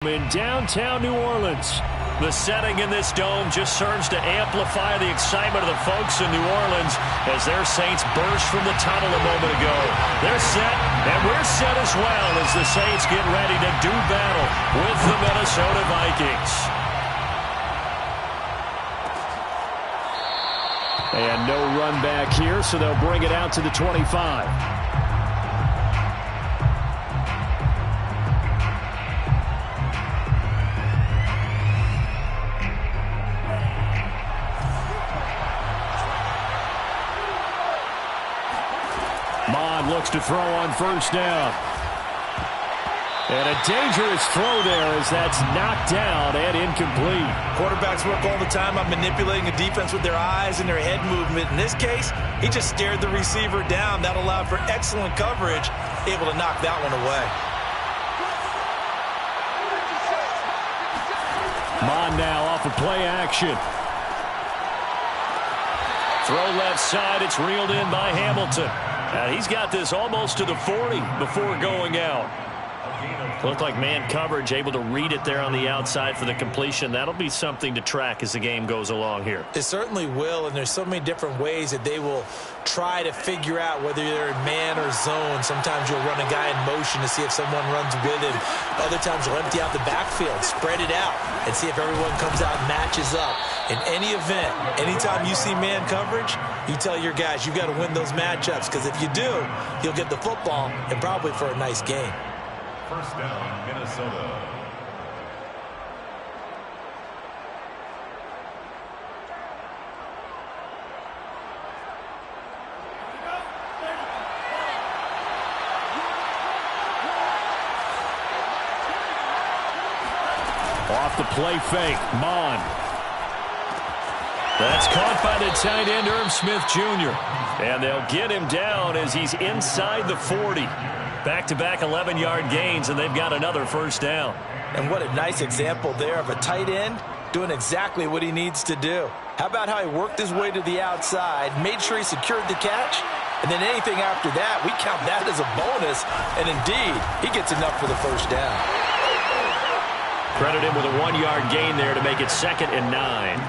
In downtown New Orleans. The setting in this dome just serves to amplify the excitement of the folks in New Orleans as their Saints burst from the tunnel a moment ago. They're set, and we're set as well as the Saints get ready to do battle with the Minnesota Vikings. And no run back here, so they'll bring it out to the 25. Looks to throw on first down. And a dangerous throw there as that's knocked down and incomplete. Quarterbacks work all the time on manipulating a defense with their eyes and their head movement. In this case, he just stared the receiver down. That allowed for excellent coverage, able to knock that one away. Mon now off of play action. Throw left side. It's reeled in by Hamilton. He's got this almost to the 40 before going out. Looked like man coverage, able to read it there on the outside for the completion. That'll be something to track as the game goes along here. It certainly will, and there's so many different ways that they will try to figure out whether they're in man or zone. Sometimes you'll run a guy in motion to see if someone runs with him. Other times you'll empty out the backfield, spread it out, and see if everyone comes out and matches up. In any event, anytime you see man coverage, you tell your guys you've got to win those matchups, because if you do, you'll get the football and probably for a nice game. First down, Minnesota. Off the play fake, Mon. That's caught by the tight end, Irv Smith Jr. And they'll get him down as he's inside the 40. Back-to-back 11-yard gains, and they've got another first down. And what a nice example there of a tight end doing exactly what he needs to do. How about how he worked his way to the outside, made sure he secured the catch, and then anything after that, we count that as a bonus. And indeed, he gets enough for the first down. Credit him with a 1-yard gain there to make it 2nd and 9.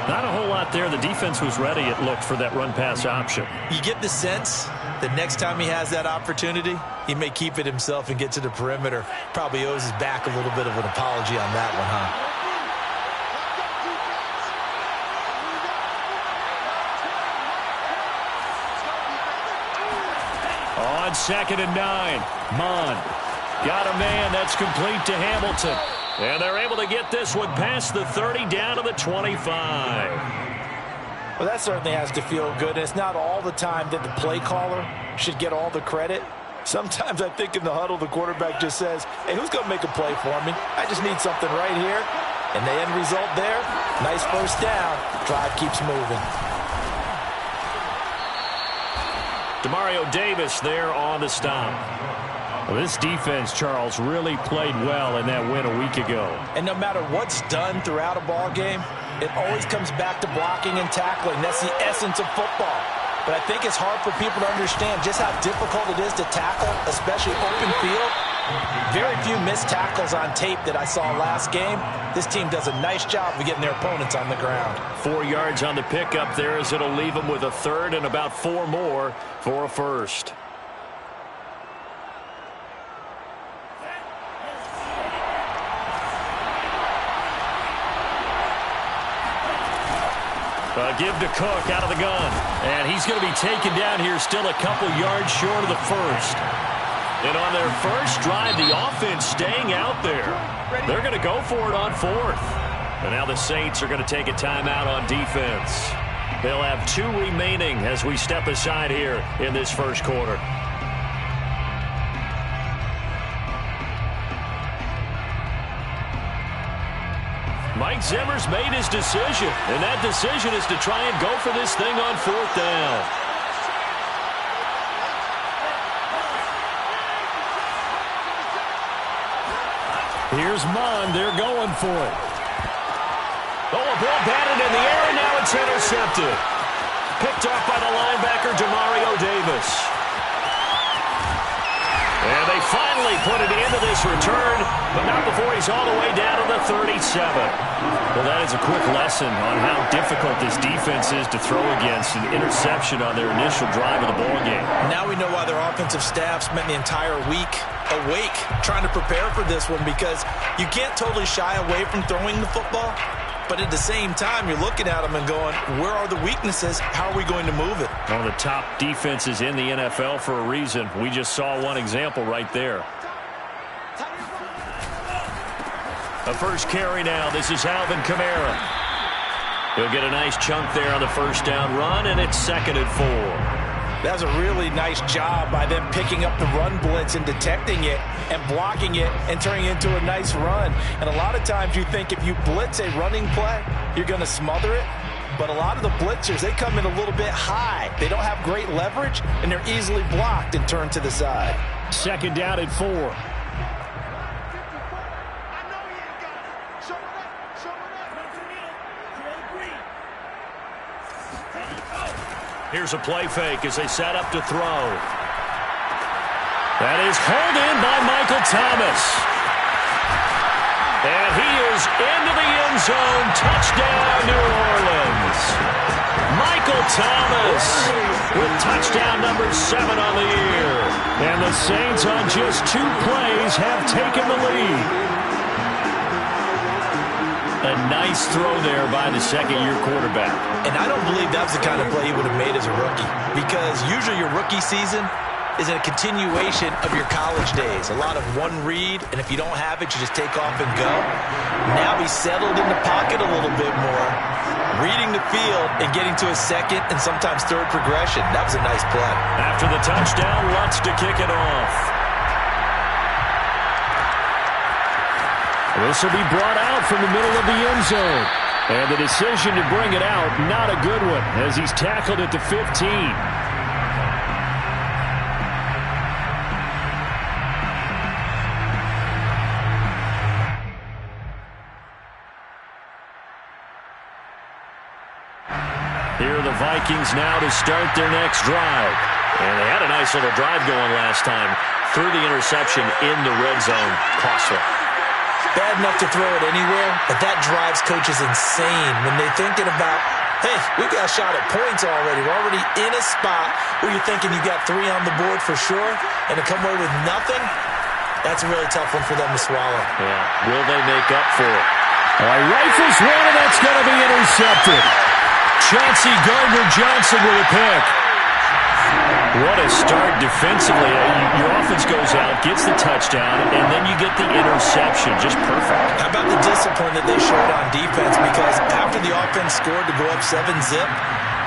Not a whole lot there. The defense was ready, it looked, for that run-pass option. You get the sense that next time he has that opportunity, he may keep it himself and get to the perimeter. Probably owes his back a little bit of an apology on that one, huh? On 2nd and 9, Mon got a man. That's complete to Hamilton. And they're able to get this one past the 30 down to the 25. Well, that certainly has to feel good. And it's not all the time that the play caller should get all the credit. Sometimes I think in the huddle, the quarterback just says, hey, who's going to make a play for me? I just need something right here. And the end result there, nice first down. Drive keeps moving. Demario Davis there on the stop. Well, this defense, Charles, really played well in that win a week ago. And no matter what's done throughout a ball game, it always comes back to blocking and tackling. That's the essence of football. But I think it's hard for people to understand just how difficult it is to tackle, especially open field. Very few missed tackles on tape that I saw last game. This team does a nice job of getting their opponents on the ground. 4 yards on the pickup there as it'll leave them with a third and about 4 more for a first. Give to Cook out of the gun. And he's going to be taken down here still a couple yards short of the first. And on their first drive, the offense staying out there. They're going to go for it on 4th. And now the Saints are going to take a timeout on defense. They'll have 2 remaining as we step aside here in this first quarter. Mike Zimmer's made his decision, and that decision is to try and go for this thing on 4th down. Here's Mon. They're going for it. Oh, a ball batted in the air, and now it's intercepted. Picked off by the linebacker, Demario Davis. And they finally put it into this return, but not before he's all the way down to the 37. Well, that is a quick lesson on how difficult this defense is to throw against. An interception on their initial drive of the ballgame. Now we know why their offensive staff spent the entire week awake trying to prepare for this one, because you can't totally shy away from throwing the football. But at the same time, you're looking at them and going, where are the weaknesses? How are we going to move it? One of the top defenses in the NFL for a reason. We just saw one example right there. A first carry now. This is Alvin Kamara. He'll get a nice chunk there on the first down run, and it's 2nd and 4. That was a really nice job by them picking up the run blitz and detecting it and blocking it and turning it into a nice run. And a lot of times you think if you blitz a running play, you're going to smother it. But a lot of the blitzers, they come in a little bit high. They don't have great leverage, and they're easily blocked and turned to the side. 2nd down and 4. Here's a play fake as they set up to throw. That is hauled in by Michael Thomas. And he is into the end zone. Touchdown, New Orleans. Michael Thomas with touchdown number 7 on the year. And the Saints on just 2 plays have taken the lead. A nice throw there by the second-year quarterback. And I don't believe that was the kind of play he would have made as a rookie, because usually your rookie season is a continuation of your college days. A lot of one read, and if you don't have it, you just take off and go. Now he's settled in the pocket a little bit more, reading the field and getting to a second and sometimes third progression. That was a nice play. After the touchdown, Lutz to kick it off. This will be brought out from the middle of the end zone. And the decision to bring it out, not a good one, as he's tackled at the 15. Here are the Vikings now to start their next drive. And they had a nice little drive going last time. Through the interception in the red zone. Costly. Bad enough to throw it anywhere, but that drives coaches insane when they're thinking about, hey, we got a shot at points already. We're already in a spot where you're thinking you got 3 on the board for sure, and to come away with nothing, that's a really tough one for them to swallow. Yeah, will they make up for it? All right, rifles one, and that's going to be intercepted. Chauncey Gardner-Johnson with a pick. What a start defensively. Your offense goes out, gets the touchdown, and then you get the interception. Just perfect. How about the discipline that they showed on defense? Because after the offense scored to go up 7-zip,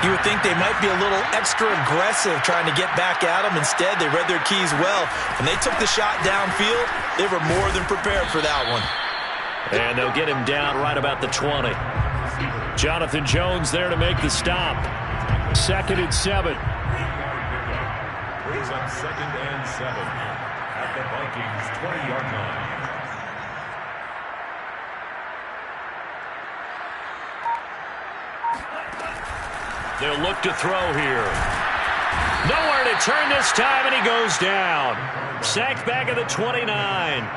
you would think they might be a little extra aggressive trying to get back at them. Instead, they read their keys well. When they took the shot downfield, they were more than prepared for that one. And they'll get him down right about the 20. Jonathan Jones there to make the stop. 2nd and 7. Brings up 2nd and 7 at the Vikings 20-yard line. They'll look to throw here. Nowhere to turn this time, and he goes down. Sacked back at the 29.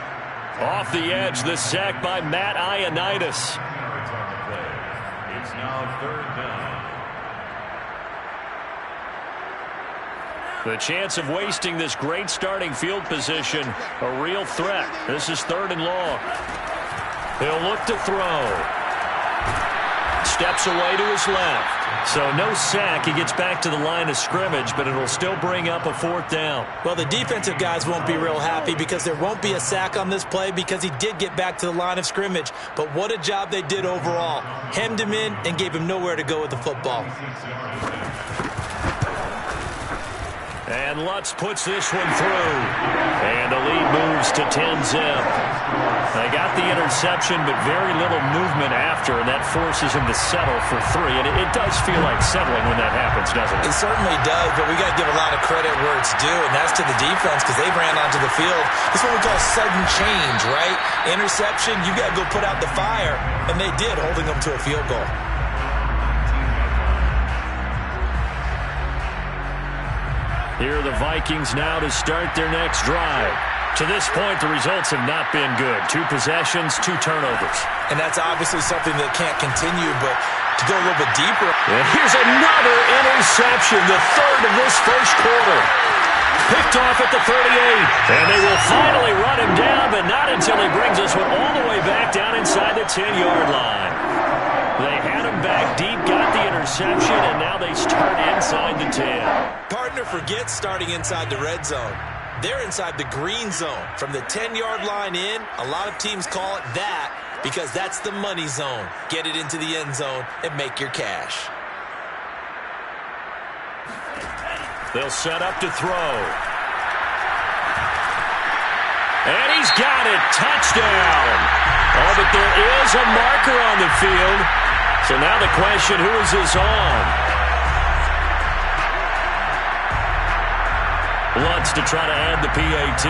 Off the edge, the sack by Matt Ioannidis. It's now 3rd down. The chance of wasting this great starting field position, a real threat. This is 3rd and long. He'll look to throw. Steps away to his left. So no sack. He gets back to the line of scrimmage, but it'll still bring up a 4th down. Well, the defensive guys won't be real happy because there won't be a sack on this play because he did get back to the line of scrimmage. But what a job they did overall. Hemmed him in and gave him nowhere to go with the football. And Lutz puts this one through. And the lead moves to 10-zip. They got the interception, but very little movement after, and that forces him to settle for 3. And it does feel like settling when that happens, doesn't it? It certainly does, but we got to give a lot of credit where it's due, and that's to the defense because they ran onto the field. This is what we call sudden change, right? Interception, you got to go put out the fire, and they did, holding them to a field goal. Here are the Vikings now to start their next drive. To this point, the results have not been good. 2 possessions, 2 turnovers. And that's obviously something that can't continue, but to go a little bit deeper. And here's another interception, the 3rd of this first quarter. Picked off at the 38. And they will finally run him down, but not until he brings this one all the way back down inside the 10-yard line. They had him back deep, got the interception, and now they start inside the 10. Partner forgets starting inside the red zone. They're inside the green zone. From the 10-yard line in, a lot of teams call it that because that's the money zone. Get it into the end zone and make your cash. They'll set up to throw. And he's got it. Touchdown. Oh, but there is a marker on the field. So now the question, who is this on? Lutz to try to add the PAT.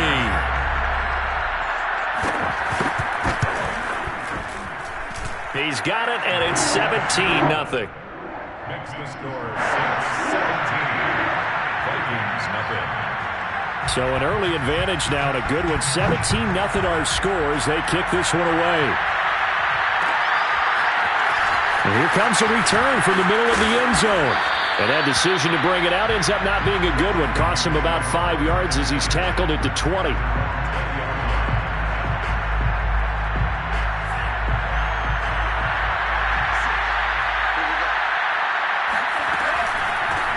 He's got it, and it's 17-0. Makes the score 6-17. Vikings, nothing. So an early advantage now, and a good one. 17-0 our scores. They kick this one away. And here comes a return from the middle of the end zone. And that decision to bring it out ends up not being a good one. Costs him about 5 yards as he's tackled at the 20.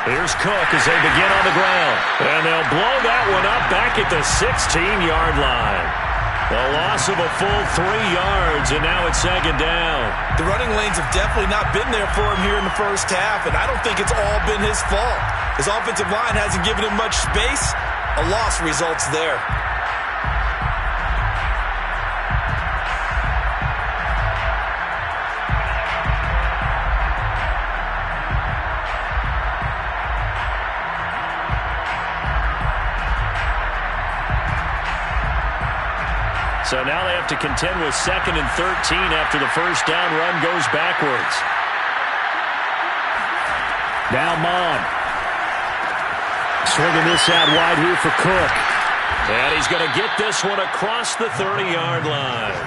Here's Cook as they begin on the ground. And they'll blow that one up back at the 16-yard line. A loss of a full 3 yards, and now it's 2nd down. The running lanes have definitely not been there for him here in the first half, and I don't think it's all been his fault. His offensive line hasn't given him much space. A loss results there. So now they have to contend with 2nd and 13 after the first down run goes backwards. Now Mon. Swinging this out wide here for Cook. And he's going to get this one across the 30-yard line.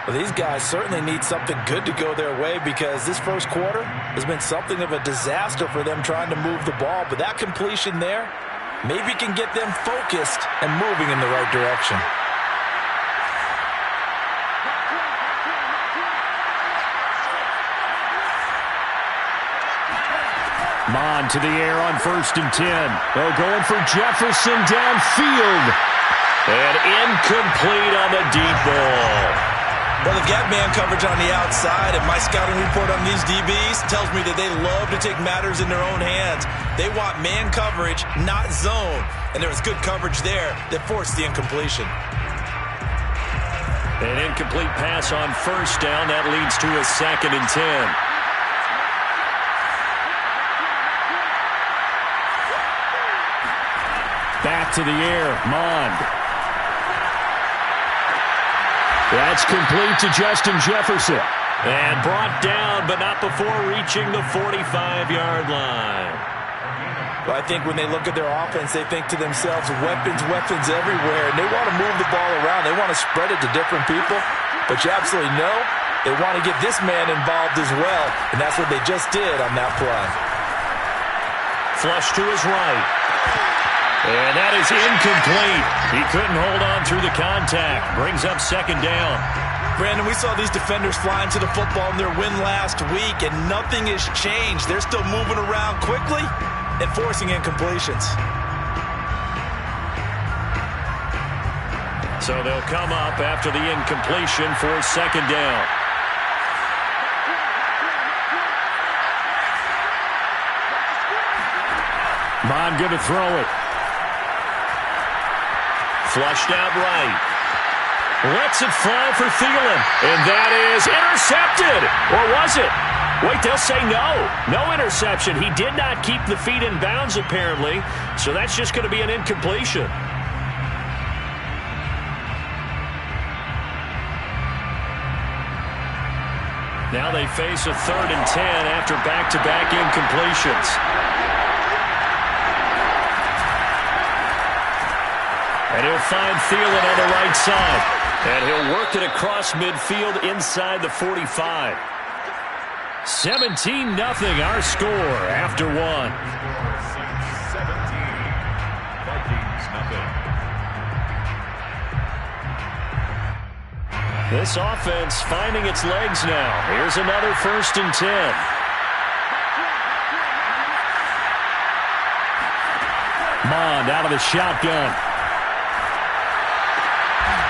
Well, these guys certainly need something good to go their way because this first quarter has been something of a disaster for them trying to move the ball. But that completion there maybe can get them focused and moving in the right direction. Mon to the air on 1st and 10. They're going for Jefferson downfield. And incomplete on the deep ball. Well, they've got man coverage on the outside, and my scouting report on these DBs tells me that they love to take matters in their own hands. They want man coverage, not zone. And there was good coverage there that forced the incompletion. An incomplete pass on 1st down. That leads to a 2nd and 10. Back to the air, Mond. That's complete to Justin Jefferson. And brought down, but not before reaching the 45-yard line. Well, I think when they look at their offense, they think to themselves, weapons, weapons everywhere. And they want to move the ball around. They want to spread it to different people. But you absolutely know they want to get this man involved as well. And that's what they just did on that play. Flush to his right. And that is incomplete. He couldn't hold on through the contact. Brings up 2nd down. Brandon, we saw these defenders flying to the football in their win last week, and nothing has changed. They're still moving around quickly and forcing incompletions. So they'll come up after the incompletion for 2nd down. Mon going to throw it. Flushed out right. Lets it fly for Thielen. And that is intercepted. Or was it? Wait, they'll say no. No interception. He did not keep the feet in bounds, apparently. So that's just going to be an incompletion. Now they face a 3rd and 10 after back-to-back incompletions. And he'll find Thielen on the right side. And he'll work it across midfield inside the 45. 17-0 our score after one. 17. Vikings nothing. This offense finding its legs now. Here's another 1st and 10. Mond out of the shotgun.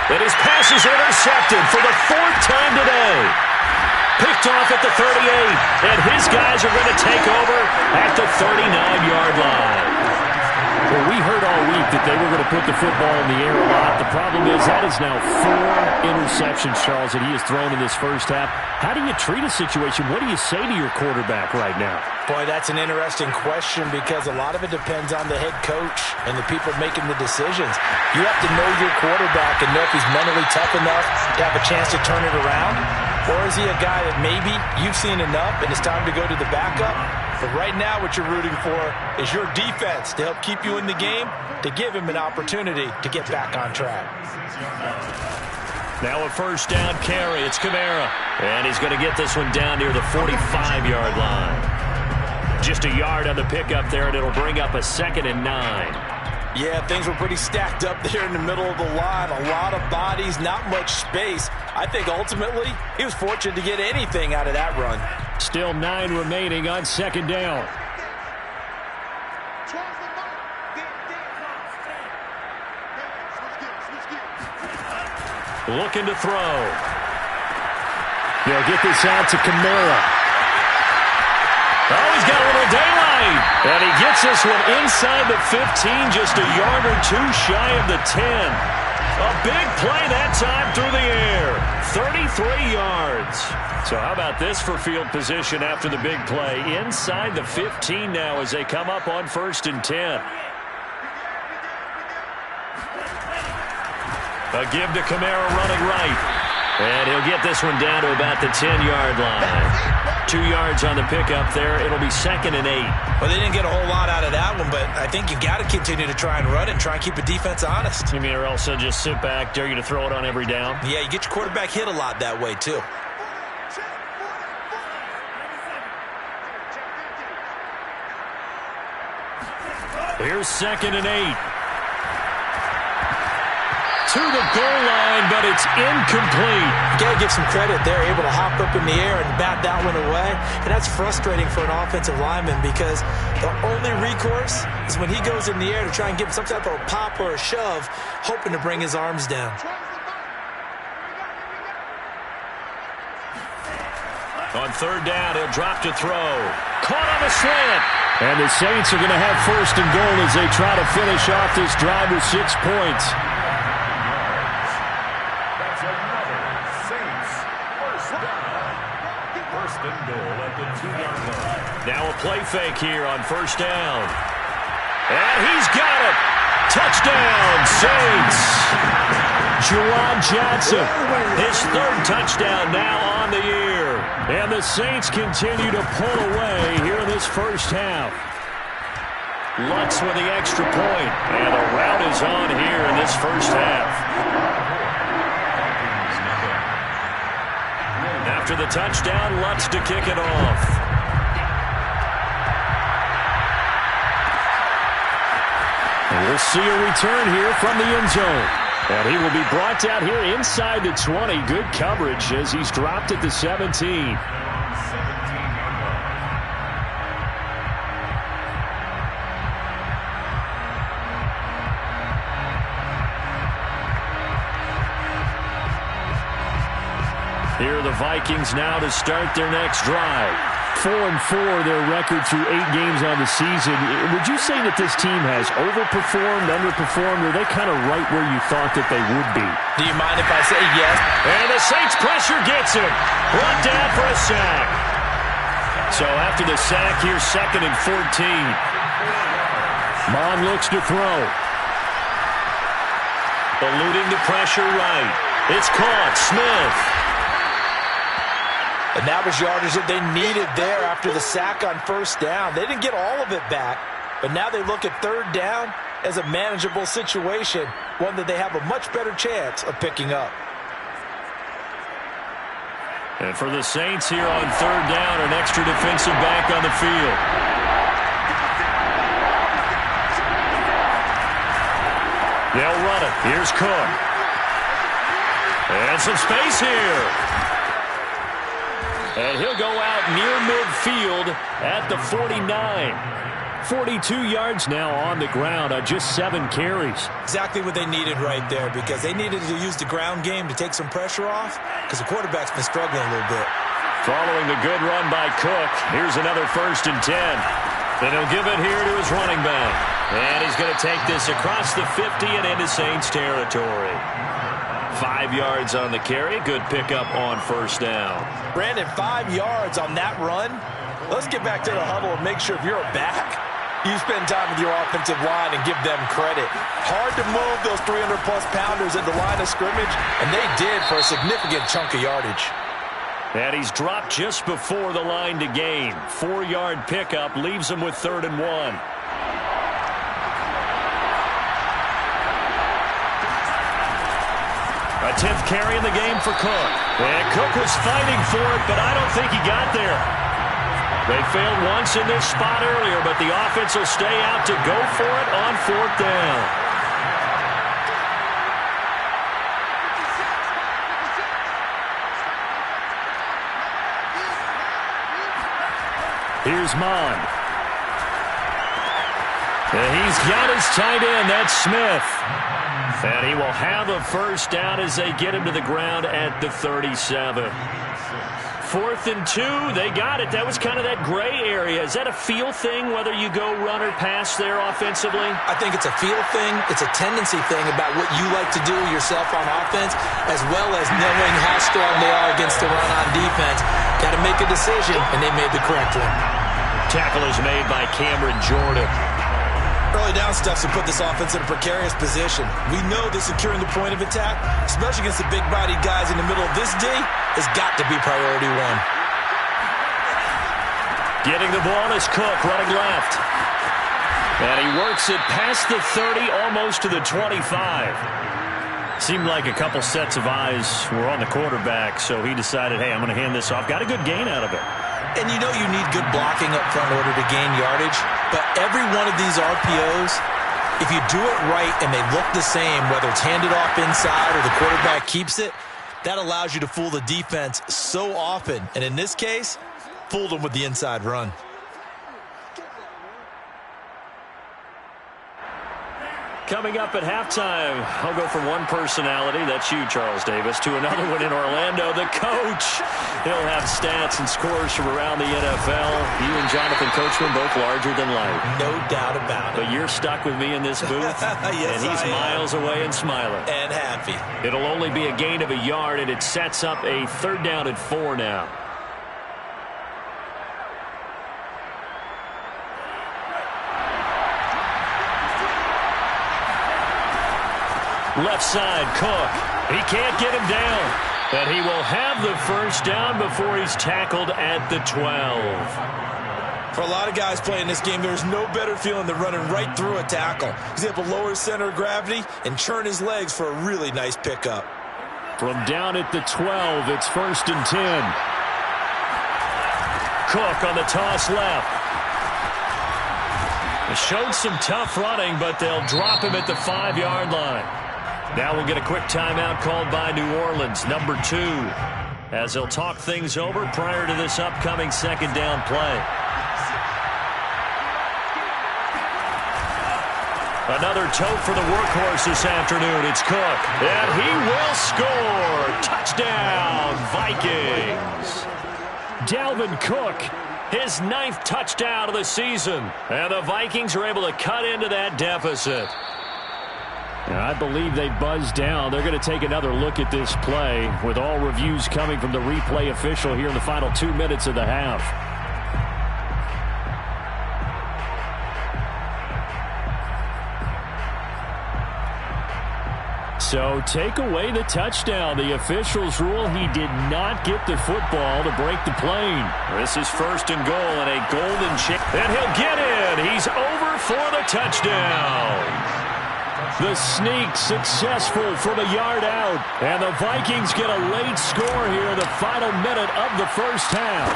And his pass is intercepted for the 4th time today. Picked off at the 38. And his guys are going to take over at the 39-yard line. Well, we heard all week that they were going to put the football in the air a lot. The problem is that is now 4 interceptions, Charles, that he has thrown in this first half. How do you treat a situation? What do you say to your quarterback right now? Boy, that's an interesting question because a lot of it depends on the head coach and the people making the decisions. You have to know your quarterback and know if he's mentally tough enough to have a chance to turn it around. Or is he a guy that maybe you've seen enough and it's time to go to the backup? But right now what you're rooting for is your defense to help keep you in the game, to give him an opportunity to get back on track. Now a 1st down carry. It's Kamara. And he's going to get this one down near the 45-yard line. Just a yard on the pickup there, and it'll bring up a 2nd and 9. Yeah, things were pretty stacked up there in the middle of the line. A lot of bodies, not much space. I think ultimately he was fortunate to get anything out of that run. Still 9 remaining on 2nd down. Looking to throw. They'll get this out to Kamara. Oh, he's got a little daylight. And he gets this one inside the 15, just a yard or 2 shy of the 10. A big play that time through the air. 33 yards. So how about this for field position after the big play? Inside the 15 now as they come up on 1st and 10. A give to Kamara running right. And he'll get this one down to about the 10-yard line. 2 yards on the pickup there. It'll be 2nd and 8. Well, they didn't get a whole lot out of that one, but I think you got to continue to try and run it and try and keep the defense honest. You mean, or else they'll just sit back, dare you to throw it on every down? Yeah, you get your quarterback hit a lot that way, too. Here's 2nd and 8. To the goal line, but it's incomplete. You got to give some credit. They're able to hop up in the air and bat that one away. And that's frustrating for an offensive lineman because the only recourse is when he goes in the air to try and get some type of a pop or a shove, hoping to bring his arms down. On 3rd down, he'll drop to throw. Caught on the slant. And the Saints are going to have 1st and goal as they try to finish off this drive with 6 points. Now a play fake here on 1st down. And he's got it. Touchdown, Saints. Juwan Johnson, his 3rd touchdown now on the year. And the Saints continue to pull away here in this first half. Lutz with the extra point. And the rout is on here in this first half. After the touchdown, Lutz to kick it off. And we'll see a return here from the end zone. And he will be brought out here inside the 20. Good coverage as he's dropped at the 17. Here are the Vikings now to start their next drive. 4-4 their record through 8 games on the season. Would you say that this team has overperformed, underperformed, or are they kind of right where you thought that they would be? Do you mind if I say yes? And the Saints pressure gets him. Brought down for a sack. So after the sack, here's 2nd and 14. Mond looks to throw. Eluding the pressure right. It's caught. Smith. And that was yardage that they needed there after the sack on 1st down. They didn't get all of it back, but now they look at 3rd down as a manageable situation one that they have a much better chance of picking up. And for the Saints here on third down, an extra defensive back on the field. They'll run it. Here's Cook. And some space here. And he'll go out near midfield at the 49. 42 yards now on the ground on just 7 carries. Exactly what they needed right there, because they needed to use the ground game to take some pressure off, because the quarterback's been struggling a little bit. Following the good run by Cook, here's another 1st and 10. Then he'll give it here to his running back. And he's going to take this across the 50 and into Saints territory. 5 yards on the carry. Good pickup on 1st down. Brandon, 5 yards on that run. Let's get back to the huddle and make sure if you're a back, you spend time with your offensive line and give them credit. Hard to move those 300-plus pounders at the line of scrimmage, and they did for a significant chunk of yardage. And he's dropped just before the line to gain. 4-yard pickup leaves him with 3rd and 1. A 10th carry in the game for Cook. And Cook was fighting for it, but I don't think he got there. They failed once in this spot earlier, but the offense will stay out to go for it on 4th down. Here's Mond. And he's got his tight end. That's Smith. And he will have a 1st down as they get him to the ground at the 37. 4th and 2, they got it. That was kind of that gray area. Is that a feel thing, whether you go run or pass there offensively? I think it's a feel thing. It's a tendency thing about what you like to do yourself on offense, as well as knowing how strong they are against the run on defense. Got to make a decision, and they made the correct one. Tackle is made by Cameron Jordan. Early down stuff to put this offense in a precarious position. We know that securing the point of attack, especially against the big-bodied guys in the middle of this D, has got to be priority 1. Getting the ball is Cook running left. And he works it past the 30, almost to the 25. Seemed like a couple sets of eyes were on the quarterback, so he decided, hey, I'm going to hand this off. Got a good gain out of it. And you know you need good blocking up front in order to gain yardage. But every one of these RPOs, if you do it right and they look the same, whether it's handed off inside or the quarterback keeps it, that allows you to fool the defense so often. And in this case, fooled them with the inside run. Coming up at halftime, I'll go from one personality, that's you, Charles Davis, to another one in Orlando, the coach. He'll have stats and scores from around the NFL. You and Jonathan Coachman both larger than life. No doubt about it. But you're stuck with me in this booth, yes, and he's miles away and smiling. And happy. It'll only be a gain of a yard, and it sets up a 3rd down and 4 now. Left side, Cook. He can't get him down. But he will have the 1st down before he's tackled at the 12. For a lot of guys playing this game, there's no better feeling than running right through a tackle. He's able to lower his center of gravity and churn his legs for a really nice pickup. From down at the 12, it's 1st and 10. Cook on the toss left. He showed some tough running, but they'll drop him at the 5-yard line. Now we'll get a quick timeout called by New Orleans, number 2, as they'll talk things over prior to this upcoming 2nd down play. Another tote for the workhorse this afternoon. It's Cook, and he will score. Touchdown, Vikings. Dalvin Cook, his 9th touchdown of the season, and the Vikings are able to cut into that deficit. I believe they buzzed down. They're going to take another look at this play with all reviews coming from the replay official here in the final 2 minutes of the half. So take away the touchdown. The officials rule he did not get the football to break the plane. This is 1st and goal and a golden chance. And he'll get in. He's over for the touchdown. The sneak successful from a yard out. And the Vikings get a late score here in the final minute of the first half.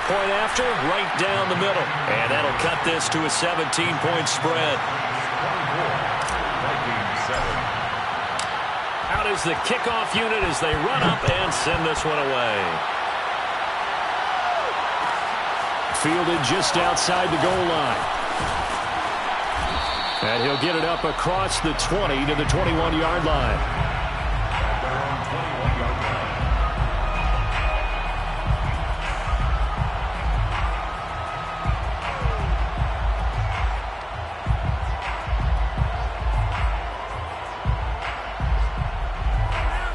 Point after, right down the middle. And that'll cut this to a 17-point spread. Out is the kickoff unit as they run up and send this one away. Fielded just outside the goal line. And he'll get it up across the 20 to the 21-yard line.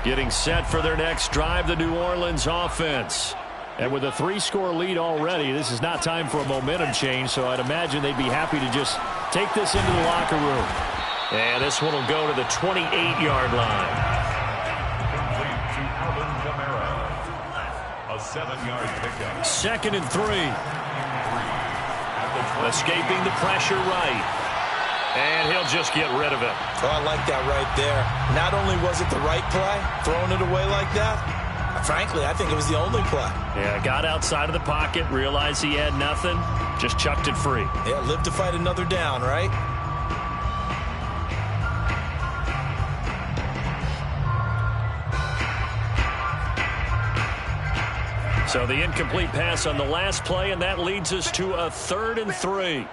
Getting set for their next drive, the New Orleans offense. And with a 3-score lead already, this is not time for a momentum change, so I'd imagine they'd be happy to just take this into the locker room. And this one will go to the 28-yard line. A 7-yard pickup. 2nd and 3. Escaping the pressure right. And he'll just get rid of it. Oh, I like that right there. Not only was it the right play, throwing it away like that, frankly, I think it was the only play. Yeah, got outside of the pocket, realized he had nothing, just chucked it free. Yeah, live to fight another down, right? So the incomplete pass on the last play, and that leads us to a 3rd and 3.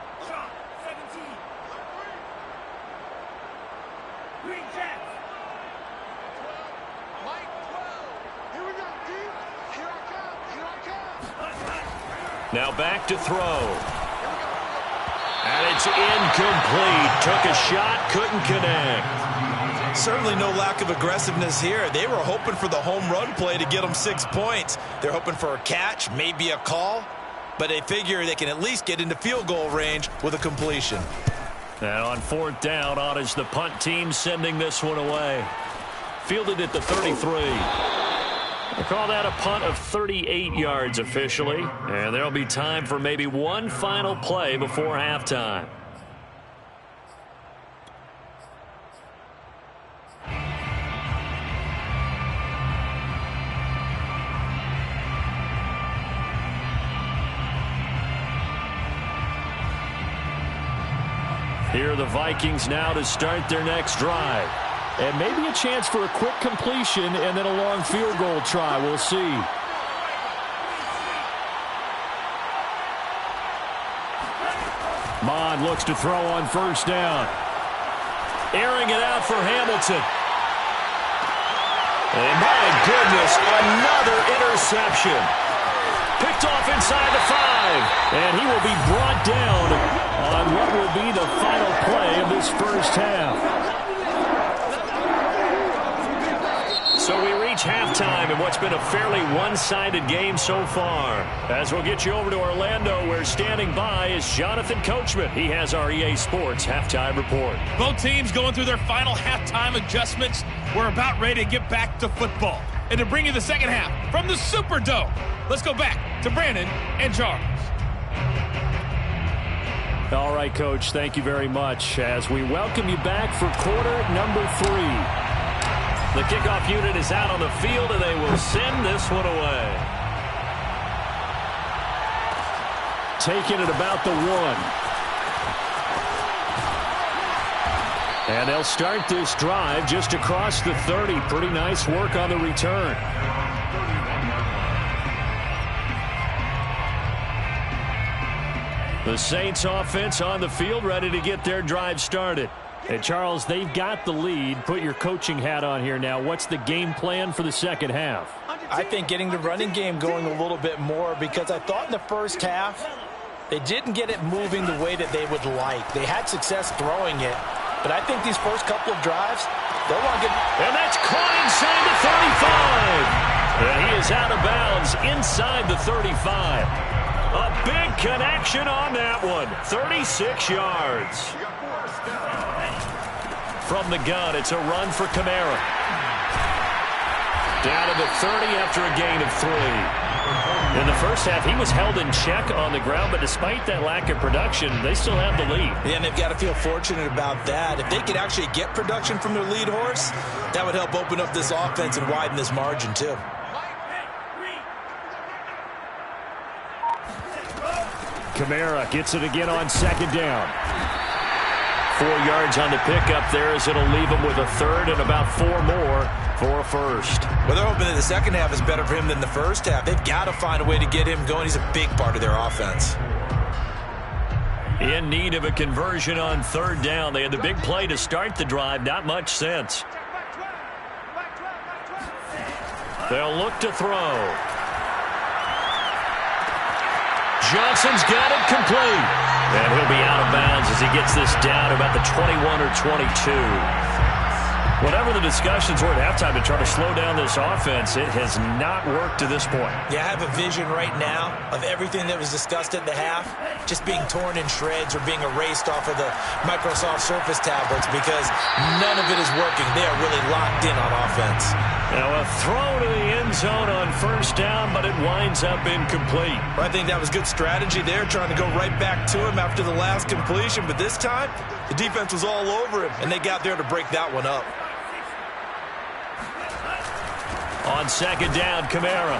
Now back to throw. And it's incomplete. Took a shot, couldn't connect. Certainly no lack of aggressiveness here. They were hoping for the home run play to get them 6 points. They're hoping for a catch, maybe a call, but they figure they can at least get into field goal range with a completion. And on 4th down, on is the punt team sending this one away. Fielded at the 33. They call that a punt of 38 yards officially, and there'll be time for maybe one final play before halftime. Here are the Vikings now to start their next drive. And maybe a chance for a quick completion and then a long field goal try. We'll see. Mond looks to throw on 1st down. Airing it out for Hamilton. And my goodness, another interception. Picked off inside the 5. And he will be brought down on what will be the final play of this first half. So we reach halftime in what's been a fairly one-sided game so far. As we'll get you over to Orlando, where standing by is Jonathan Coachman. He has our EA Sports halftime report. Both teams going through their final halftime adjustments. We're about ready to get back to football. And to bring you the second half from the Superdome, let's go back to Brandon and Charles. All right, Coach, thank you very much as we welcome you back for quarter number 3. The kickoff unit is out on the field, and they will send this one away. Taking it about the 1. And they'll start this drive just across the 30. Pretty nice work on the return. The Saints offense on the field, ready to get their drive started. And Charles, they've got the lead. Put your coaching hat on here now. What's the game plan for the second half? I think getting the running game going a little bit more, because I thought in the first half they didn't get it moving the way that they would like. They had success throwing it, but I think these first couple of drives, they'll want to get... And that's caught inside the 35. And he is out of bounds inside the 35. A big connection on that one. 36 yards. From the gun, it's a run for Kamara. Down to the 30 after a gain of 3. In the first half, he was held in check on the ground, but despite that lack of production, they still have the lead. Yeah, and they've got to feel fortunate about that. If they could actually get production from their lead horse, that would help open up this offense and widen this margin, too. Kamara gets it again on second down. 4 yards on the pickup there as it'll leave him with a third and about 4 more for a first. Well, they're hoping that the second half is better for him than the first half. They've got to find a way to get him going. He's a big part of their offense. In need of a conversion on third down. They had the big play to start the drive. Not much sense. They'll look to throw. Johnson's got it complete. And he'll be out of bounds as he gets this down about the 21 or 22. Whatever the discussions were at halftime to try to slow down this offense, it has not worked to this point. Yeah, I have a vision right now of everything that was discussed at the half just being torn in shreds or being erased off of the Microsoft Surface tablets because none of it is working. They are really locked in on offense. Now a throw to the end zone on first down, but it winds up incomplete. Well, I think that was good strategy there, trying to go right back to him after the last completion. But this time, the defense was all over him, and they got there to break that one up. On second down, Kamara.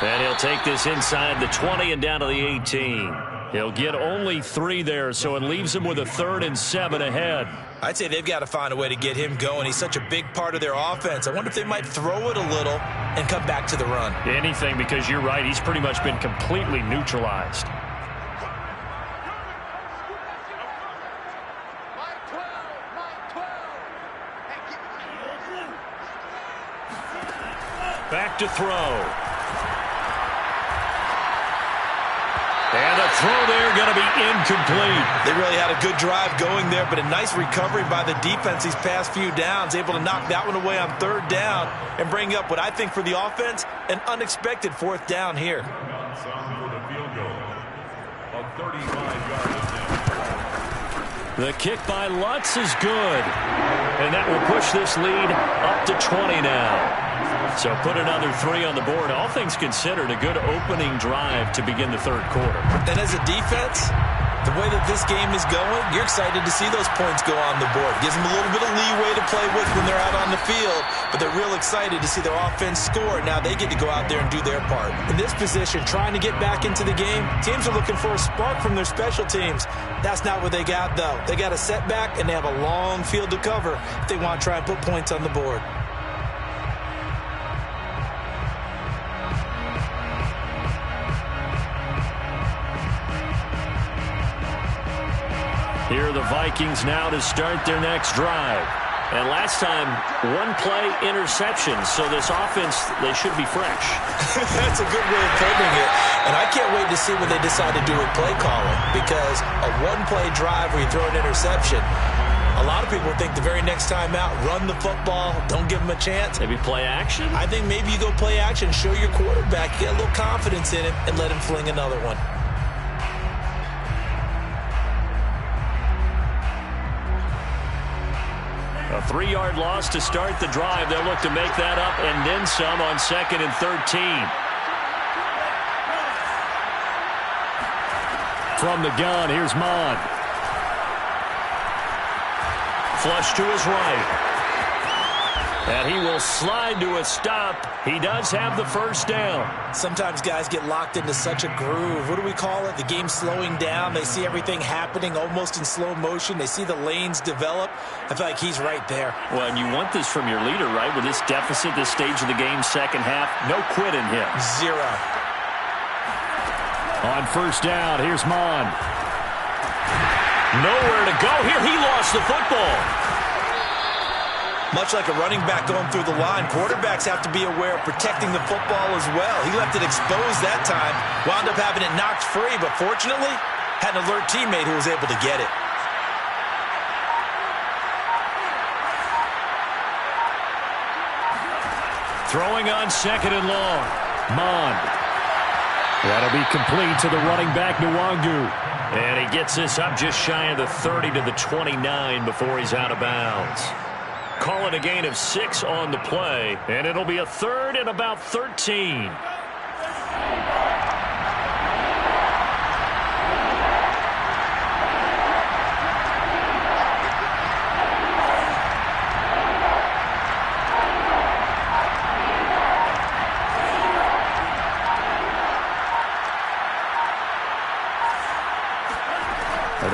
And he'll take this inside the 20 and down to the 18. He'll get only 3 there, so it leaves him with a 3rd and 7 ahead. I'd say they've got to find a way to get him going. He's such a big part of their offense. I wonder if they might throw it a little and come back to the run. Anything, because you're right. He's pretty much been completely neutralized. Back to throw. And a throw there going to be incomplete. They really had a good drive going there, but a nice recovery by the defense these past few downs, able to knock that one away on third down and bring up what I think for the offense, an unexpected 4th down here. The kick by Lutz is good. And that will push this lead up to 20 now. So put another 3 on the board. All things considered, a good opening drive to begin the third quarter. And as a defense, the way that this game is going, you're excited to see those points go on the board. Gives them a little bit of leeway to play with when they're out on the field, but they're real excited to see their offense score. Now they get to go out there and do their part. In this position, trying to get back into the game, teams are looking for a spark from their special teams. That's not what they got, though. They got a setback, and they have a long field to cover if they want to try and put points on the board. Here are the Vikings now to start their next drive. And last time, 1-play interception. So this offense, they should be fresh. That's a good way of putting it. And I can't wait to see what they decide to do with play calling. Because a 1-play drive where you throw an interception, a lot of people think the very next time out, run the football, don't give them a chance. Maybe play action? I think maybe you go play action, show your quarterback, get a little confidence in him, and let him fling another one. A 3-yard loss to start the drive. They'll look to make that up and then some on 2nd and 13. From the gun, here's Mon. Flush to his right. And he will slide to a stop. He does have the first down. Sometimes guys get locked into such a groove. What do we call it? The game's slowing down. They see everything happening almost in slow motion. They see the lanes develop. I feel like he's right there. Well, and you want this from your leader, right? With this deficit, this stage of the game, second half, no quit in him. 0. On first down, here's Mon. Nowhere to go here. He lost the football. Much like a running back going through the line, quarterbacks have to be aware of protecting the football as well. He left it exposed that time, wound up having it knocked free, but fortunately, had an alert teammate who was able to get it. Throwing on 2nd and long. Mon. That'll be complete to the running back, Nwangu. And he gets this up just shy of the 30 to the 29 before he's out of bounds. Call it a gain of 6 on the play, and it'll be a 3rd and about 13.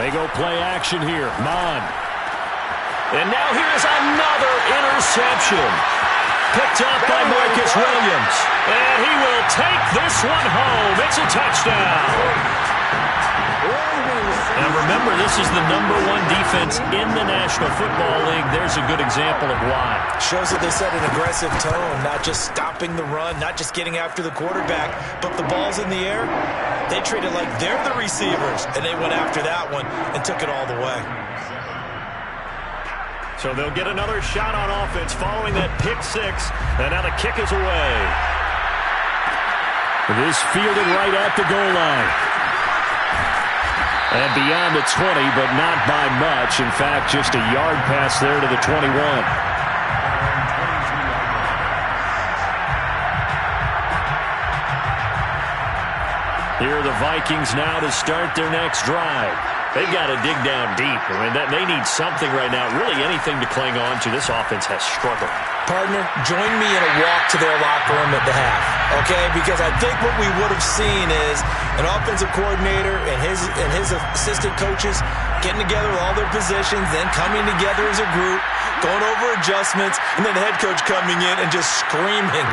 They go play action here. Mon. And now here's another interception. Picked up by Marcus Williams. And he will take this one home. It's a touchdown. And remember, this is the #1 defense in the National Football League. There's a good example of why. Shows that they set an aggressive tone, not just stopping the run, not just getting after the quarterback, but the ball's in the air. They treat it like they're the receivers, and they went after that one and took it all the way. So they'll get another shot on offense following that pick six, and now the kick is away. It is fielded right at the goal line. And beyond the 20, but not by much. In fact, just a yard pass there to the 21. Here are the Vikings now to start their next drive. They've got to dig down deep. I mean, they need something right now, really anything to cling on to. This offense has struggled. Partner, join me in a walk to their locker room at the half, okay? Because I think what we would have seen is an offensive coordinator and his assistant coaches getting together with all their positions, then coming together as a group, going over adjustments, and then the head coach coming in and just screaming,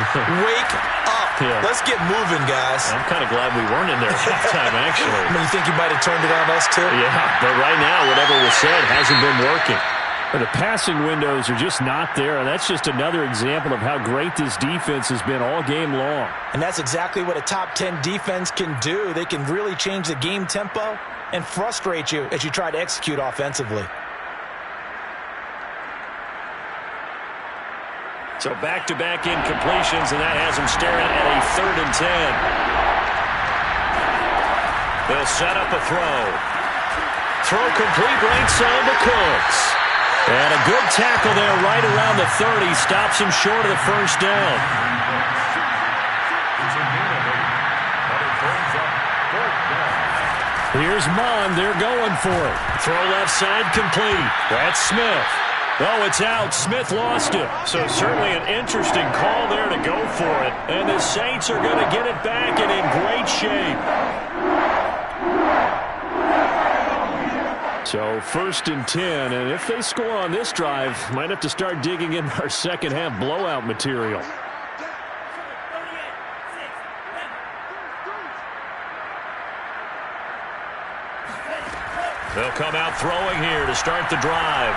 wake up. Yeah. Let's get moving, guys. I'm kind of glad we weren't in there at halftime, actually. I mean, you think you might have turned it on us, too? Yeah, but right now, whatever was said hasn't been working. The passing windows are just not there, and that's just another example of how great this defense has been all game long. And that's exactly what a top 10 defense can do. They can really change the game tempo and frustrate you as you try to execute offensively. So back-to-back incompletions, and that has them staring at a 3rd and 10. They'll set up a throw. Throw complete right side to Cooks. And a good tackle there right around the 30. Stops him short of the first down. Here's Mon. They're going for it. Throw left side complete. That's Smith. Oh, it's out. Smith lost it. So certainly an interesting call there to go for it. And the Saints are going to get it back and in great shape. So 1st and 10, and if they score on this drive, might have to start digging in our second half blowout material. They'll come out throwing here to start the drive.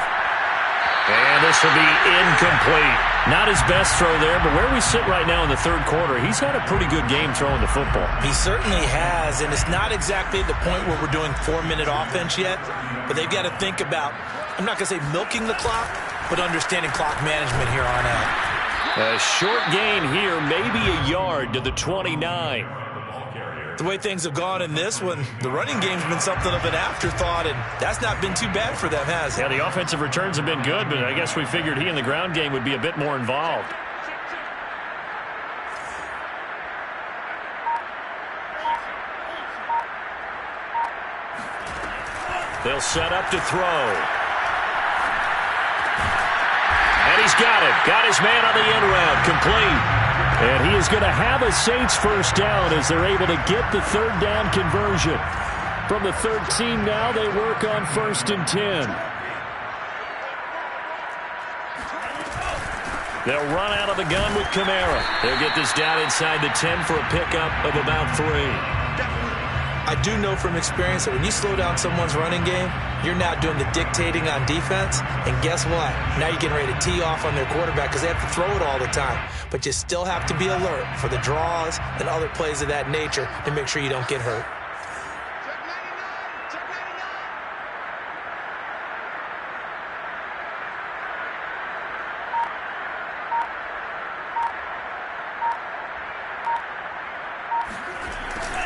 And this will be incomplete. Not his best throw there, but where we sit right now in the 3rd quarter, he's had a pretty good game throwing the football. He certainly has, and it's not exactly at the point where we're doing 4-minute offense yet, but they've got to think about, I'm not going to say milking the clock, but understanding clock management here on out. A short gain here, maybe a yard to the 29. The way things have gone in this one, the running game's been something of an afterthought, and that's not been too bad for them, has it? Yeah, the offensive returns have been good, but I guess we figured he in the ground game would be a bit more involved. They'll set up to throw. And he's got it. Got his man on the end route. Complete. And he is going to have a Saints first down as they're able to get the 3rd down conversion. From the 13 now, they work on 1st and 10. They'll run out of the gun with Kamara. They'll get this down inside the 10 for a pickup of about 3. I do know from experience that when you slow down someone's running game, you're now doing the dictating on defense. And guess what? Now you're getting ready to tee off on their quarterback because they have to throw it all the time. But you still have to be alert for the draws and other plays of that nature to make sure you don't get hurt.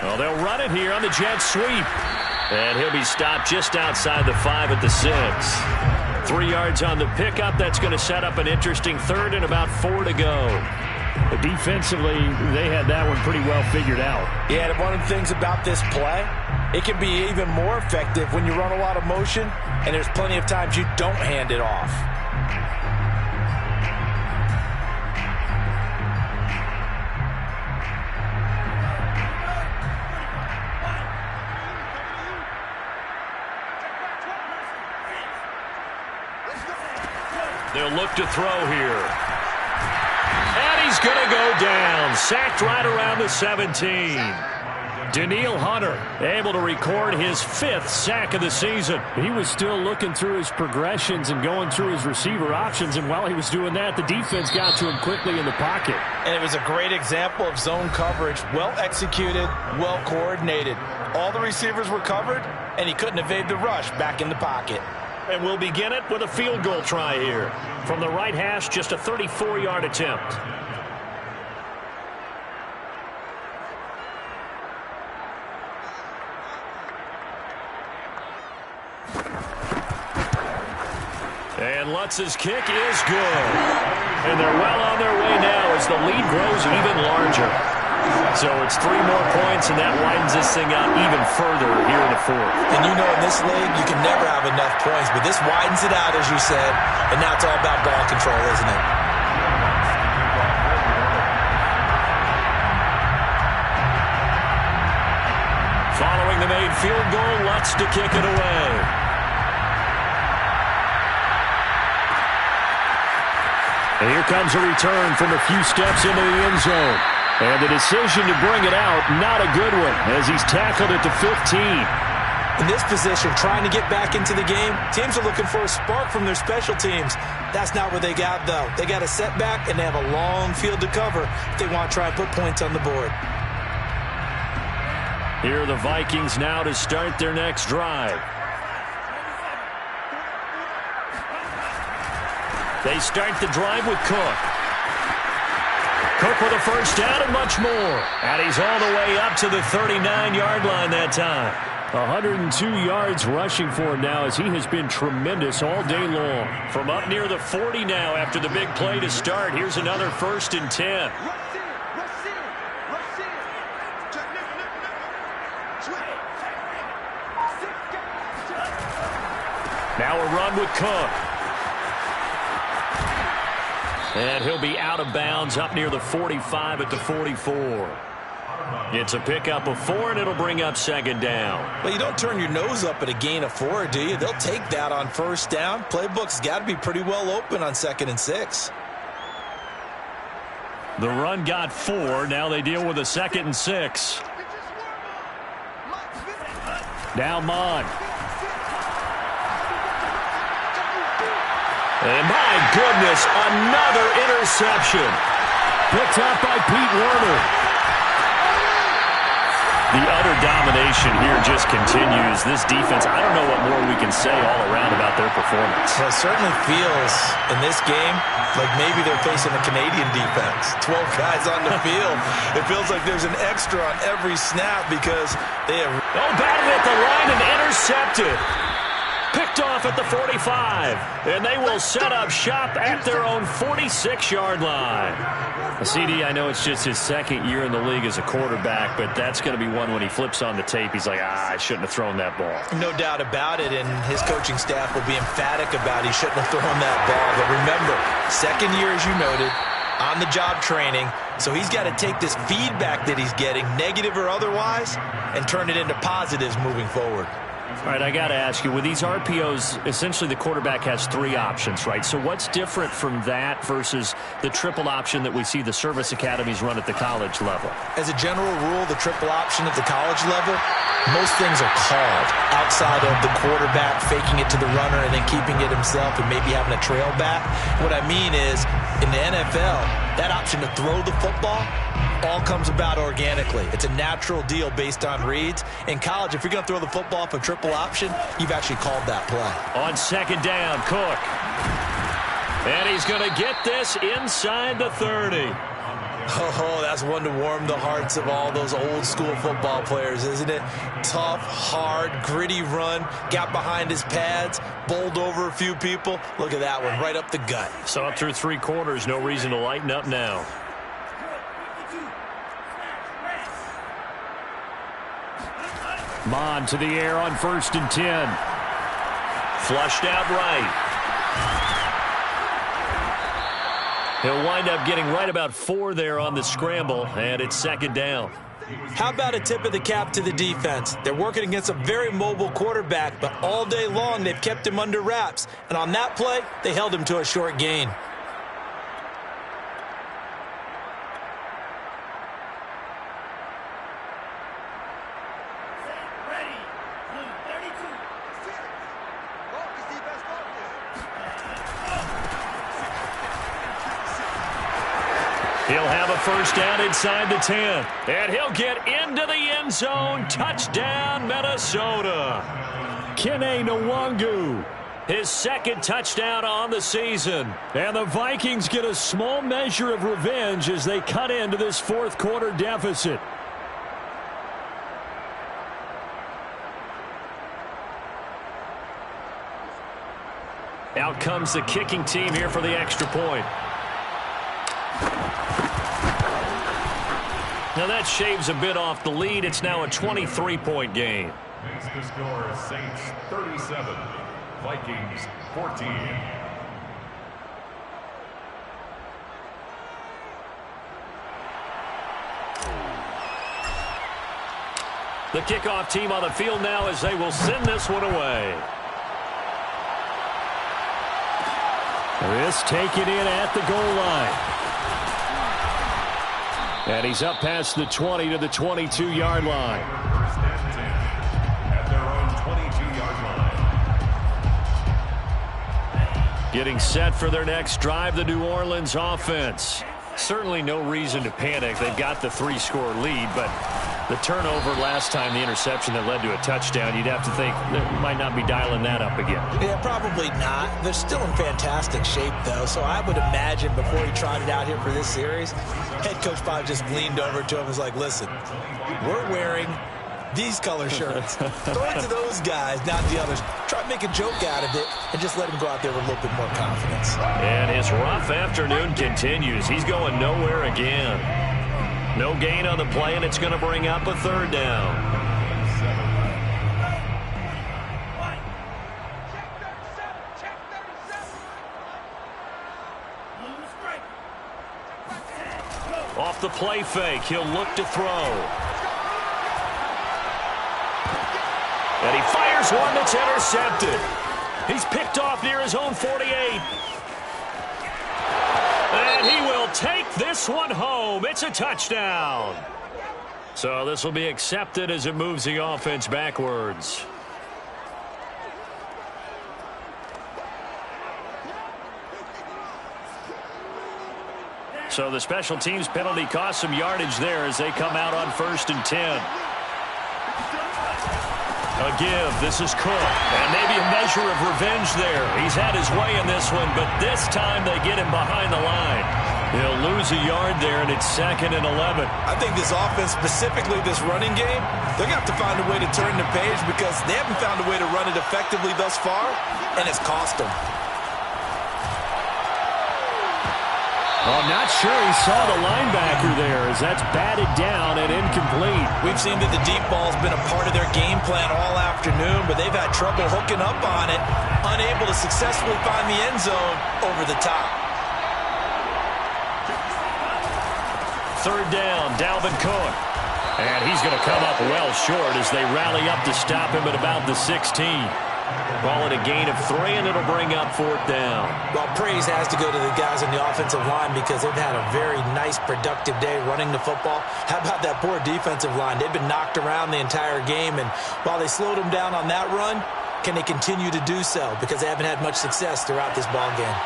Well, they'll run it here on the jet sweep. And he'll be stopped just outside the 5 at the 6. 3 yards on the pickup. That's going to set up an interesting 3rd and about 4 to go. Defensively, they had that one pretty well figured out. Yeah, and one of the things about this play, it can be even more effective when you run a lot of motion, and there's plenty of times you don't hand it off. They'll look to throw here. And he's going to go down. Sacked right around the 17. Danielle Hunter able to record his 5th sack of the season. He was still looking through his progressions and going through his receiver options, and while he was doing that, the defense got to him quickly in the pocket. And it was a great example of zone coverage. Well executed, well coordinated. All the receivers were covered, and he couldn't evade the rush back in the pocket. And we'll begin it with a field goal try here. From the right hash, just a 34-yard attempt. And Lutz's kick is good. And they're well on their way now as the lead grows even larger. So it's 3 more points, and that widens this thing out even further here in the 4th. And you know, in this league, you can never have enough points, but this widens it out, as you said, and now it's all about ball control, isn't it? Following the made field goal, Lutz to kick it away. And here comes a return from a few steps into the end zone. And the decision to bring it out, not a good one, as he's tackled at the 15. In this position, trying to get back into the game, teams are looking for a spark from their special teams. That's not what they got, though. They got a setback, and they have a long field to cover if they want to try and put points on the board. Here are the Vikings now to start their next drive. They start the drive with Cook. Cook with a first down and much more. And he's all the way up to the 39-yard line that time. 102 yards rushing for him now as he has been tremendous all day long. From up near the 40 now after the big play to start. Here's another 1st and 10. Now a run with Cook. And he'll be out of bounds up near the 45 at the 44. It's a pickup of 4, and it'll bring up 2nd down. Well, you don't turn your nose up at a gain of 4, do you? They'll take that on 1st down. Playbook's got to be pretty well open on 2nd and 6. The run got 4. Now they deal with a 2nd and 6. Now Mond. And my goodness, another interception. Picked up by Pete Werner. The utter domination here just continues. This defense, I don't know what more we can say all around about their performance. Well, it certainly feels in this game like maybe they're facing a Canadian defense. 12 guys on the field. It feels like there's an extra on every snap because they have... Oh, batted at the line and intercepted. Picked off at the 45, and they will set up shop at their own 46-yard line. CD, I know it's just his 2nd year in the league as a quarterback, but that's going to be one when he flips on the tape. He's like, I shouldn't have thrown that ball. No doubt about it, and his coaching staff will be emphatic about he shouldn't have thrown that ball. But remember, 2nd year, as you noted, on-the-job training, so he's got to take this feedback that he's getting, negative or otherwise, and turn it into positives moving forward. All right, I got to ask you, with these RPOs, essentially the quarterback has 3 options, right? So what's different from that versus the triple option that we see the service academies run at the college level? As a general rule, the triple option at the college level, most things are called outside of the quarterback faking it to the runner and then keeping it himself and maybe having a trail back. What I mean is, in the NFL, that option to throw the football all comes about organically. It's a natural deal based on reads. In college, if you're going to throw the football for triple option, you've actually called that play. On 2nd down, Cook. And he's going to get this inside the 30. Oh, that's one to warm the hearts of all those old school football players, isn't it? Tough, hard, gritty run, got behind his pads, bowled over a few people. Look at that one, right up the gut. So up through 3 quarters, no reason to lighten up now. Mon to the air on 1st and 10. Flushed out right. He'll wind up getting right about 4 there on the scramble, and it's 2nd down. How about a tip of the cap to the defense? They're working against a very mobile quarterback, but all day long they've kept him under wraps. And on that play, they held him to a short gain. He'll have a 1st down inside the 10. And he'll get into the end zone. Touchdown, Minnesota. Kene Nwangu, his 2nd touchdown on the season. And the Vikings get a small measure of revenge as they cut into this 4th quarter deficit. Out comes the kicking team here for the extra point. Now that shaves a bit off the lead. It's now a 23-point game. Makes the score Saints 37, Vikings 14. The kickoff team on the field now as they will send this one away. This taken in at the goal line. And he's up past the 20 to the 22-yard line. 1st and 10 at their own 22-yard line. Getting set for their next drive, the New Orleans offense. Certainly no reason to panic. They've got the 3-score lead, but the turnover last time, the interception that led to a touchdown, you'd have to think they might not be dialing that up again. Yeah, probably not. They're still in fantastic shape, though, so I would imagine before he trotted out here for this series, head coach probably just leaned over to him and was like, listen, we're wearing these color shirts. Throw it to those guys, not the others. Try to make a joke out of it and just let him go out there with a little bit more confidence. And his rough afternoon continues. He's going nowhere again. No gain on the play, and it's going to bring up a 3rd down. Off the play fake, he'll look to throw. And he fires one that's intercepted. He's picked off near his own 48. And he will take this one home. It's a touchdown. So this will be accepted as it moves the offense backwards. So the special teams penalty cost some yardage there as they come out on 1st and 10. A give. This is Cook. And maybe a measure of revenge there. He's had his way in this one, but this time they get him behind the line. He'll lose a yard there, and it's 2nd and 11. I think this offense, specifically this running game, they're going to have to find a way to turn the page because they haven't found a way to run it effectively thus far, and it's cost them. Well, I'm not sure he saw the linebacker there as that's batted down and incomplete. We've seen that the deep ball's been a part of their game plan all afternoon, but they've had trouble hooking up on it, unable to successfully find the end zone over the top. 3rd down, Dalvin Cook. And he's going to come up well short as they rally up to stop him at about the 16. Call it a gain of 3, and it'll bring up 4th down. Well, praise has to go to the guys on the offensive line because they've had a very nice, productive day running the football. How about that poor defensive line? They've been knocked around the entire game, and while they slowed them down on that run, can they continue to do so? Because they haven't had much success throughout this ball game.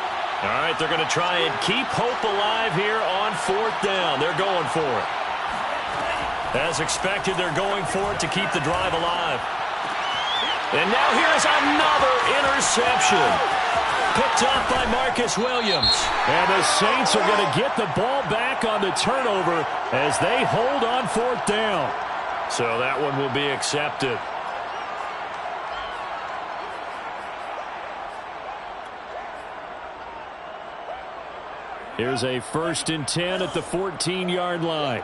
All right, they're going to try and keep hope alive here on 4th down. They're going for it. As expected, they're going for it to keep the drive alive. And now here's another interception. Picked up by Marcus Williams. And the Saints are going to get the ball back on the turnover as they hold on 4th down. So that one will be accepted. Here's a 1st and 10 at the 14-yard line.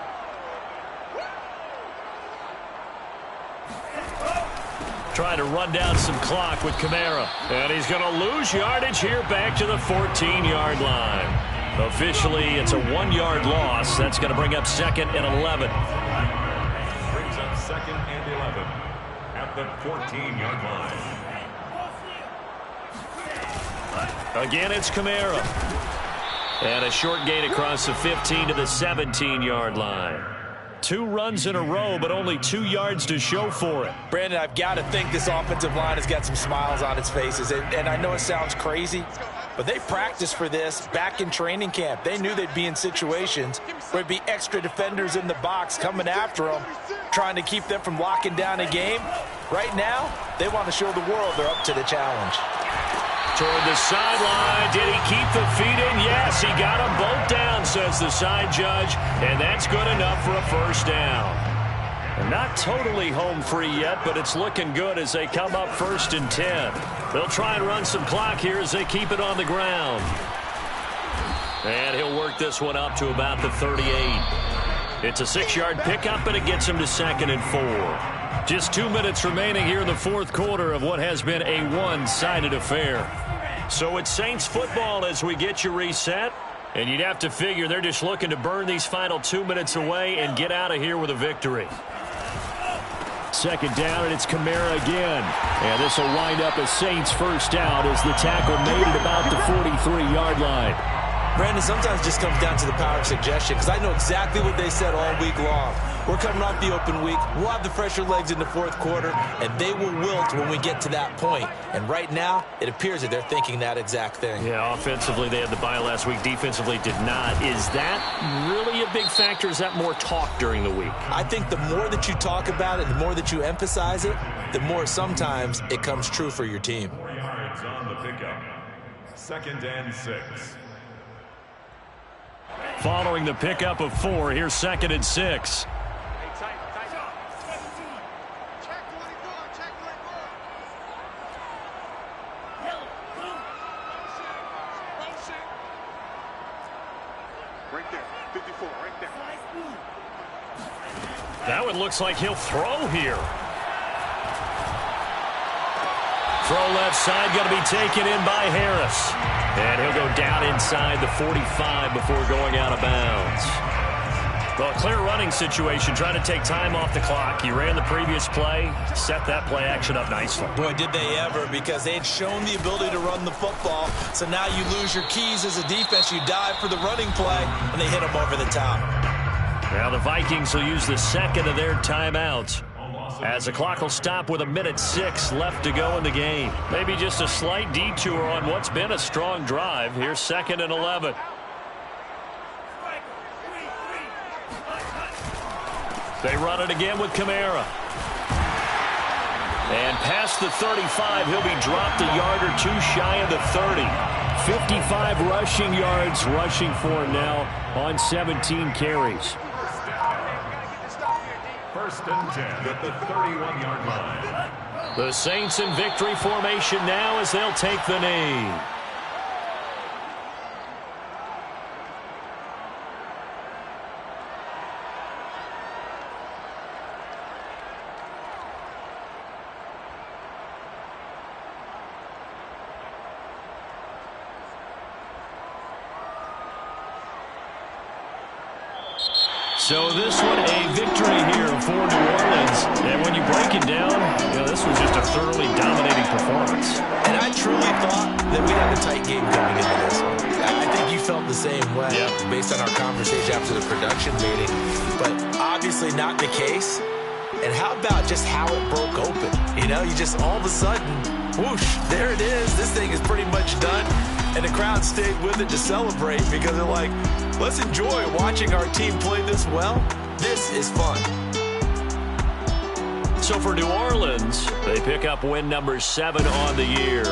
Trying to run down some clock with Kamara. And he's going to lose yardage here back to the 14-yard line. Officially, it's a 1-yard loss. That's going to bring up 2nd and 11. Brings up 2nd and 11 at the 14-yard line. Again, it's Kamara. And a short gain across the 15 to the 17-yard line. 2 runs in a row, but only 2 yards to show for it. Brandon, I've got to think this offensive line has got some smiles on its faces. And I know it sounds crazy, but they practiced for this back in training camp. They knew they'd be in situations where there'd be extra defenders in the box coming after them, trying to keep them from locking down a game. Right now, they want to show the world they're up to the challenge. Toward the sideline. Did he keep the feet in? Yes, he got them both down, says the side judge. And that's good enough for a first down. And not totally home free yet, but it's looking good as they come up 1st and 10. They'll try and run some clock here as they keep it on the ground. And he'll work this one up to about the 38. It's a 6-yard pickup, and it gets him to 2nd and 4. Just 2 minutes remaining here in the 4th quarter of what has been a one-sided affair. So it's Saints football as we get you reset. And you'd have to figure they're just looking to burn these final 2 minutes away and get out of here with a victory. 2nd down, and it's Kamara again. And this will wind up a Saints first down as the tackle made at about the 43-yard line. Brandon, sometimes it just comes down to the power of suggestion, because I know exactly what they said all week long. We're coming off the open week. We'll have the fresher legs in the 4th quarter, and they will wilt when we get to that point. And right now, it appears that they're thinking that exact thing. Yeah, offensively, they had the bye last week. Defensively, did not. Is that really a big factor? Is that more talk during the week? I think the more that you talk about it, the more that you emphasize it, the more sometimes it comes true for your team. 4 yards on the pickup. 2nd and 6. Following the pickup of 4, here's 2nd and 6. Right there, 54, right there. That one looks like he'll throw here. Throw left side, going to be taken in by Harris. And he'll go down inside the 45 before going out of bounds. Well, clear running situation, trying to take time off the clock. He ran the previous play, set that play action up nicely. Boy, did they ever, because they had shown the ability to run the football. So now you lose your keys as a defense. You dive for the running play, and they hit them over the top. Now the Vikings will use the 2nd of their timeouts, as the clock will stop with 1:06 left to go in the game. Maybe just a slight detour on what's been a strong drive. Here's 2nd and 11. They run it again with Kamara. And past the 35, he'll be dropped a yard or 2 shy of the 30. 55 rushing yards rushing for him now on 17 carries. 1st and 10 at the 31-yard line. The Saints in victory formation now as they'll take the knee. So this one a victory here for New Orleans. And when you break it down, this was just a thoroughly dominating performance. And I truly thought that we'd have a tight game coming into this one. I think you felt the same way based on our conversation after the production meeting. But obviously not the case. And how about just how it broke open? You just all of a sudden, whoosh, there it is. This thing is pretty much done. And the crowd stayed with it to celebrate because they're like, let's enjoy watching our team play this well. This is fun. So for New Orleans, they pick up win number 7 on the year.